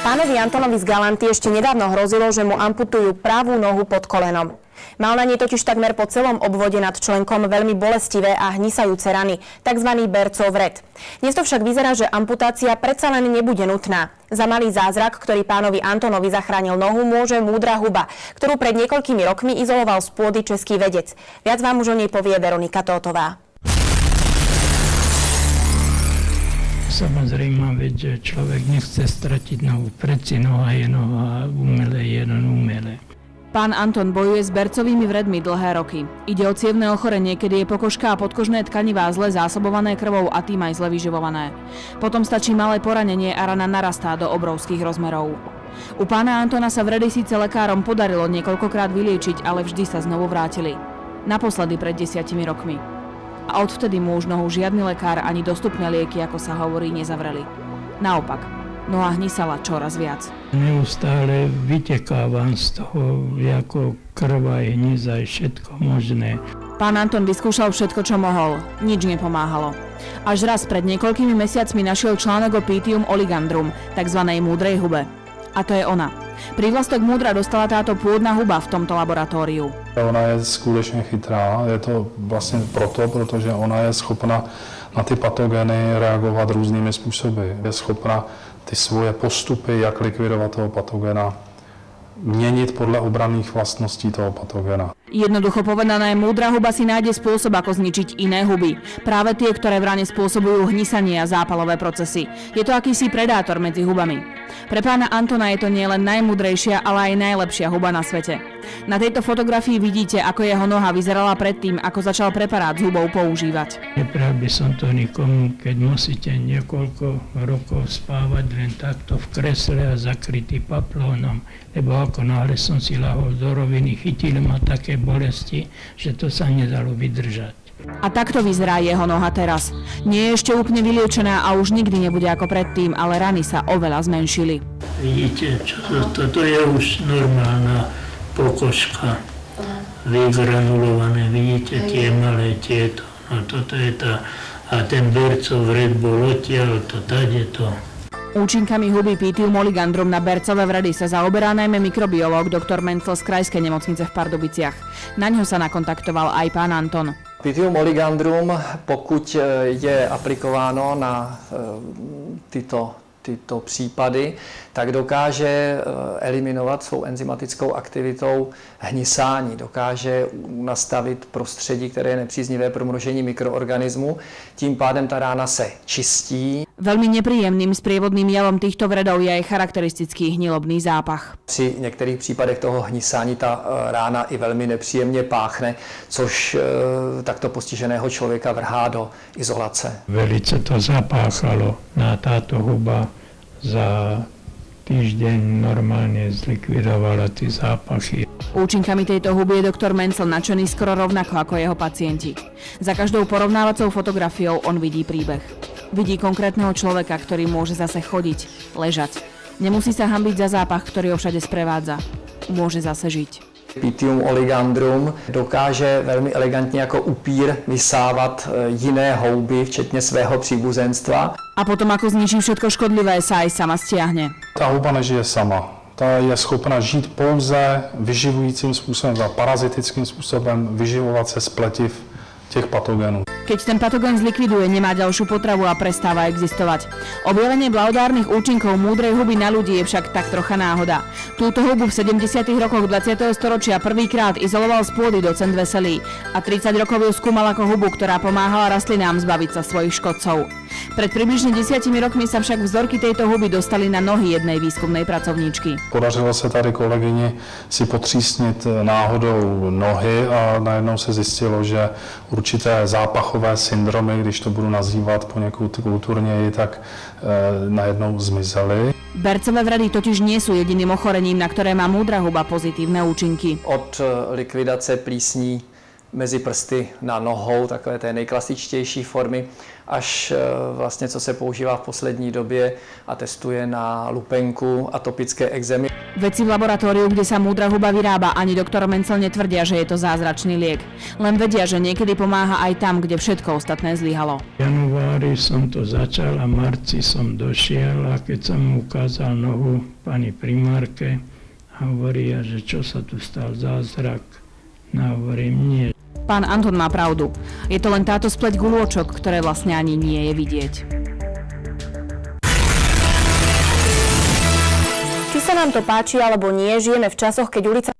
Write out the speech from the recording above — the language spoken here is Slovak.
Pánovi Antonovi z Galanty ešte nedávno hrozilo, že mu amputujú pravú nohu pod kolenom. Mal na nej totiž takmer po celom obvode nad členkom veľmi bolestivé a hnisajúce rany, tzv. Bercov vred. Dnes to však vyzerá, že amputácia predsa len nebude nutná. Za malý zázrak, ktorý pánovi Antonovi zachránil nohu, môže múdra huba, ktorú pred niekoľkými rokmi izoloval z pôdy český vedec. Viac vám už o nej povie Veronika Tótová. Samozrejme, že človek nechce stratiť nohu. Preci noha je noha, umelé je umelé. Pán Anton bojuje s bercovými vredmi dlhé roky. Ide o cievne ochorenie, kedy je pokožka a podkožné tkanivá zle zásobované krvou a tým aj zle vyživované. Potom stačí malé poranenie a rana narastá do obrovských rozmerov. U pána Antona sa vredy síce lekárom podarilo niekoľkokrát vyliečiť, ale vždy sa znovu vrátili. Naposledy pred 10 rokmi. A odvtedy mu už nohu žiadny lekár ani dostupné lieky, ako sa hovorí, nezavreli. Naopak, noha hnisala čoraz viac. Neustále vytekávam z toho, ako krv aj hníz aj všetko možné. Pán Anton vyskúšal všetko, čo mohol. Nič nepomáhalo. Až raz pred niekoľkými mesiacmi našiel článok o Pythium oligandrum, takzvanej múdrej hube. A to je ona. Prívlastok múdra dostala táto pôdna huba v tomto laboratóriu. Ona je skutečně chytrá. Je to vlastně proto, protože ona je schopna na ty patogeny reagovat různými způsoby. Je schopna ty svoje postupy, jak likvidovat toho patogena, měnit podle obranných vlastností toho patogena. Jednoducho povedané, múdra huba si nájde spôsob, ako zničiť iné huby. Práve tie, ktoré v rane spôsobujú hnisanie a zápalové procesy. Je to akýsi predátor medzi hubami. Pre pána Antona je to nielen najmúdrejšia, ale aj najlepšia huba na svete. Na tejto fotografii vidíte, ako jeho noha vyzerala predtým, ako začal preparát s hubou používať. Neprijal by som to nikomu, keď musíte niekoľko rokov spávať len takto v kresle a zakrytý paplónom, lebo ako náhle som si ľahol do roviny, chytili ma také bolesti, že to sa nedalo vydržať. A takto vyzerá jeho noha teraz. Nie je ešte úplne vyliečená a už nikdy nebude ako predtým, ale rany sa oveľa zmenšili. Vidíte, čo toto je už normálna pokožka, vygranulované, vidíte tie malé tieto. No toto je tá, a ten bercov vred bol odtiaľ, to tady to. Účinkami huby Pythium oligandrum na bercové vredy sa zaoberá najmä mikrobiológ dr. Mencel z Krajskej nemocnice v Pardubiciach. Na ňo sa nakontaktoval aj pán Anton. Pythium oligandrum, pokud je aplikováno na tyto případy, tak dokáže eliminovat svou enzymatickou aktivitou hnisání, dokáže nastavit prostředí, které je nepříznivé pro množení mikroorganismů, tím pádem ta rána se čistí. Veľmi nepríjemným sprievodným javom týchto vredov je aj charakteristický hnilobný zápach. Při některých případech toho hnisání ta rána i velmi nepříjemně páchne, což takto postiženého člověka vrhá do izolace. Velice to zapáchalo na táto huba. Za týždeň normálne zlikvidovala tie zápachy. Účinkami tejto huby je doktor Mencel nadšený skoro rovnako ako jeho pacienti. Za každou porovnávacou fotografiou on vidí príbeh. Vidí konkrétneho človeka, ktorý môže zase chodiť, ležať. Nemusí sa hanbiť za zápach, ktorý ho všade sprevádza. Môže zase žiť. Pythium oligandrum dokáže velmi elegantně jako upír vysávat jiné houby, včetně svého příbuzenstva. A potom, ako zničí všetko škodlivé, sa aj sama stiahne. Ta huba nežije sama. Ta je schopna žít pouze vyživujícím způsobem, parazitickým způsobem, vyživovat se z pletiv těch patogenů. Keď ten patogén zlikviduje, nemá ďalšiu potravu a prestáva existovať. Objavenie blahodárnych účinkov múdrej huby na ľudí je však tak trocha náhoda. Túto hubu v 70. rokoch 20. storočia prvýkrát izoloval z pôdy docent Veselý a 30 rokov ju skúmal ako hubu, ktorá pomáhala rastlinám zbaviť sa svojich škodcov. Pred približne 10 rokmi sa však vzorky tejto huby dostali na nohy jednej výskumnej pracovníčky. Podařilo se tady kolegyni si potřísnit náhodou nohy a najednou se zjistilo, že určité zápachové syndromy, když to budu nazývat poněkud kulturněji, tak najednou zmizely. Bercové vredy totiž nie sú jediným ochorením, na ktoré má múdra huba pozitívne účinky. Od likvidace plísní mezi prsty na nohou, takové té nejklasičtější formy, až vlastně co se používá v poslední době a testuje na lupenku, atopické ekzémy. Vedci v laboratóriu, kde sa múdra huba vyrába, ani doktor Mencel netvrdia, že je to zázračný liek. Len vedia, že niekedy pomáha aj tam, kde všetko ostatné zlyhalo. V januári som to začal a v marci som došiel a keď som mu ukázal nohu pani primárke, hovorí, že čo sa tu stal zázrak, hovorím nie. Pán Anton má pravdu. Je to len táto spleť guľôčok, ktoré vlastne ani nie je vidieť. Či sa nám to páči alebo nie, žijeme v časoch, keď ulica